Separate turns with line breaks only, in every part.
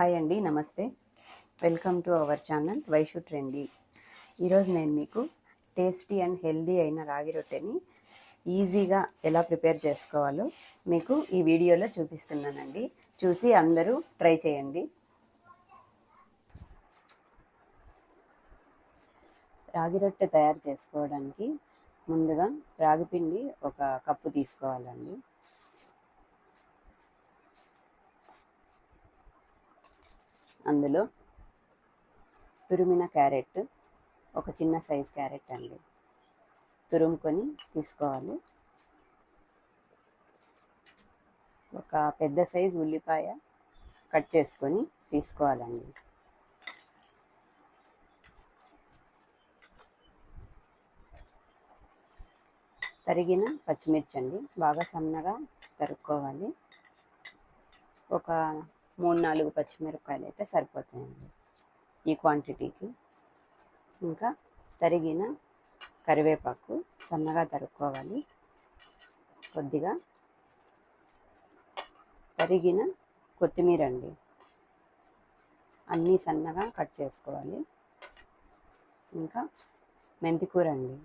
Hi అండి, నమస్తే. Welcome to our channel Vaishu trendy. ఈరోజు నేను మీకు టేస్టీ అండ్ హెల్దీ అయిన రాగి రొట్టెని ఈజీగా ఎలా ప్రిపేర్ చేసుకోవాలో మీకు ఈ వీడియోలో చూపిస్తున్నానండి. చూసి అందరూ ట్రై చేయండి. రాగి రొట్టె తయారు చేసుకోవడానికి ముందుగా రాగి పిండి ఒక కప్పు తీసుకోవాలండి. అందులో తురిమిన క్యారెట్, ఒక చిన్న సైజ్ క్యారెట్ అండి, తురుముకొని తీసుకోవాలి. ఒక పెద్ద సైజ్ ఉల్లిపాయ కట్ చేసుకొని తీసుకోవాలండి. తరిగిన పచ్చిమిర్చి అండి, బాగా సన్నగా తరుక్కోవాలి. ఒక 3-4 పచ్చిమిరపకాయలు అయితే సరిపోతాయండి ఈ క్వాంటిటీకి. ఇంకా తరిగిన కరివేపాకు సన్నగా తరుక్కోవాలి. కొద్దిగా తరిగిన కొత్తిమీర అండి, అన్నీ సన్నగా కట్ చేసుకోవాలి. ఇంకా మెంతికూర అండి,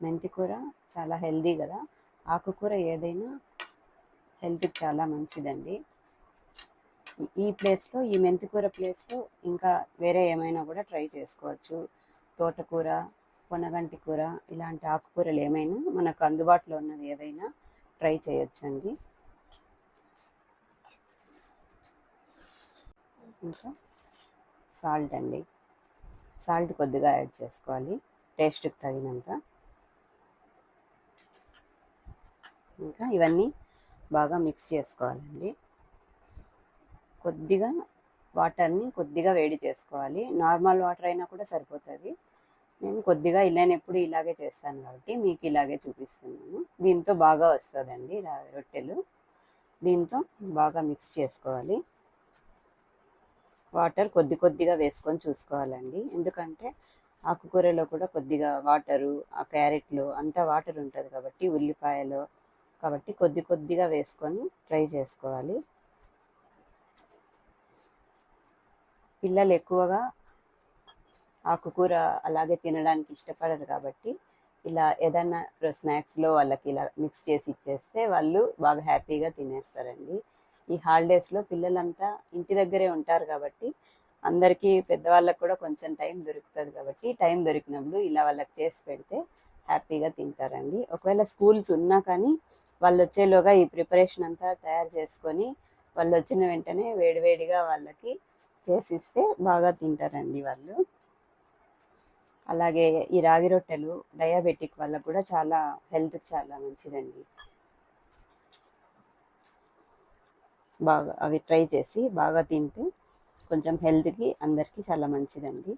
మెంతికూర చాలా హెల్దీ కదా, ఆకుకూర ఏదైనా హెల్త్కి చాలా మంచిదండి. ఈ ప్లేస్లో, ఈ మెంతికూర ప్లేస్లో ఇంకా వేరే ఏమైనా కూడా ట్రై చేసుకోవచ్చు. తోటకూర, పొనగంటి కూర, ఇలాంటి ఆకుకూరలు ఏమైనా మనకు అందుబాటులో ఉన్నవి ఏవైనా ట్రై చేయొచ్చండి. ఇంకా సాల్ట్ అండి, సాల్ట్ కొద్దిగా యాడ్ చేసుకోవాలి టేస్ట్కి తగినంత. ఇంకా ఇవన్నీ బాగా మిక్స్ చేసుకోవాలండి. కొద్దిగా వాటర్ని కొద్దిగా వేడి చేసుకోవాలి. నార్మల్ వాటర్ అయినా కూడా సరిపోతుంది. నేను కొద్దిగా ఎప్పుడు ఇలాగే చేస్తాను కాబట్టి మీకు ఇలాగే చూపిస్తున్నాను. దీంతో బాగా వస్తుందండి రొట్టెలు. దీంతో బాగా మిక్స్ చేసుకోవాలి. వాటర్ కొద్దిగా వేసుకొని చూసుకోవాలండి, ఎందుకంటే ఆకుకూరలో కూడా కొద్దిగా వాటరు, ఆ క్యారెట్లో అంతా వాటర్ ఉంటుంది కాబట్టి, ఉల్లిపాయలో కాబట్టి కొద్దిగా వేసుకొని ట్రై చేసుకోవాలి. పిల్లలు ఎక్కువగా ఆకుకూర అలాగే తినడానికి ఇష్టపడరు కాబట్టి, ఇలా ఏదన్నా స్నాక్స్లో వాళ్ళకి ఇలా మిక్స్ చేసి ఇచ్చేస్తే వాళ్ళు బాగా హ్యాపీగా తినేస్తారండి. ఈ హాలిడేస్లో పిల్లలంతా ఇంటి దగ్గరే ఉంటారు కాబట్టి, అందరికీ పెద్దవాళ్ళకు కూడా కొంచెం టైం దొరుకుతుంది కాబట్టి, టైం దొరికినప్పుడు ఇలా వాళ్ళకి చేసి పెడితే హ్యాపీగా తింటారండి. ఒకవేళ స్కూల్స్ ఉన్నా కానీ వాళ్ళు వచ్చేలోగా ఈ ప్రిపరేషన్ అంతా తయారు చేసుకొని వాళ్ళు వచ్చిన వెంటనే వేడివేడిగా వాళ్ళకి చేసిస్తే బాగా తింటారండి వాళ్ళు. అలాగే ఈ రాగి రొట్టెలు డయాబెటిక్ వాళ్ళకు కూడా చాలా హెల్త్కి చాలా మంచిదండి. బాగా అవి ట్రై చేసి బాగా తింటే కొంచెం హెల్త్కి అందరికీ చాలా మంచిదండి.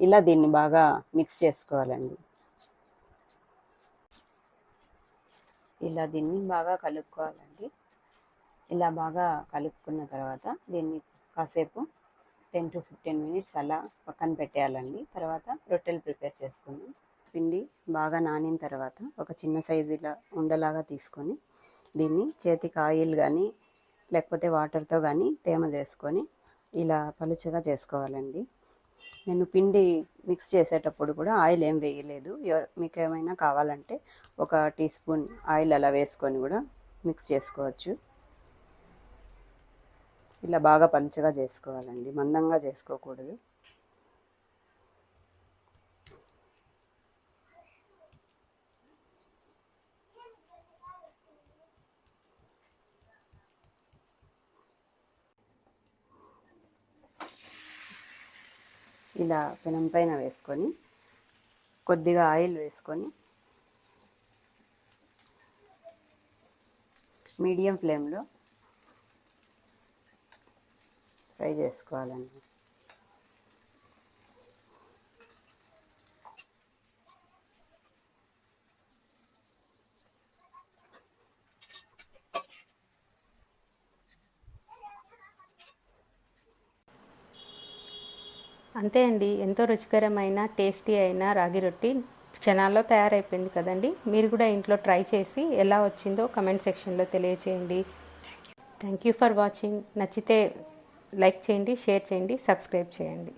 ఇలా దీన్ని బాగా మిక్స్ చేసుకోవాలండి. ఇలా దీన్ని బాగా కలుపుకోవాలండి. ఇలా బాగా కలుపుకున్న తర్వాత దీన్ని కాసేపు 10 to 15 minutes అలా పక్కన పెట్టేయాలండి. తర్వాత రొట్టెలు ప్రిపేర్ చేసుకుందాం. పిండి బాగా నానిన తర్వాత ఒక చిన్న సైజు ఇలా ఉండలాగా తీసుకొని దీన్ని చేతికి ఆయిల్ కానీ లేకపోతే వాటర్తో కానీ తేమ చేసుకొని ఇలా పలుచగా చేసుకోవాలండి. నేను పిండి మిక్స్ చేసేటప్పుడు కూడా ఆయిల్ ఏం వేయలేదు. మీకు ఏమైనా కావాలంటే ఒక టీ స్పూన్ ఆయిల్ అలా వేసుకొని కూడా మిక్స్ చేసుకోవచ్చు. ఇలా బాగా పలుచగా చేసుకోవాలండి, మందంగా చేసుకోకూడదు. ఇలా పెనం పైన వేసుకొని కొద్దిగా ఆయిల్ వేసుకొని మీడియం ఫ్లేమ్లో ఫ్రై చేసుకోవాలండి.
అంతే అండి, ఎంతో రుచికరమైన టేస్టీ అయిన రాగి రొట్టి క్షణాల్లో తయారైపోయింది కదండి. మీరు కూడా ఇంట్లో ట్రై చేసి ఎలా వచ్చిందో కమెంట్ సెక్షన్లో తెలియచేయండి. Thank you for watching. నచ్చితే లైక్ చేయండి, షేర్ చేయండి, సబ్స్క్రైబ్ చేయండి.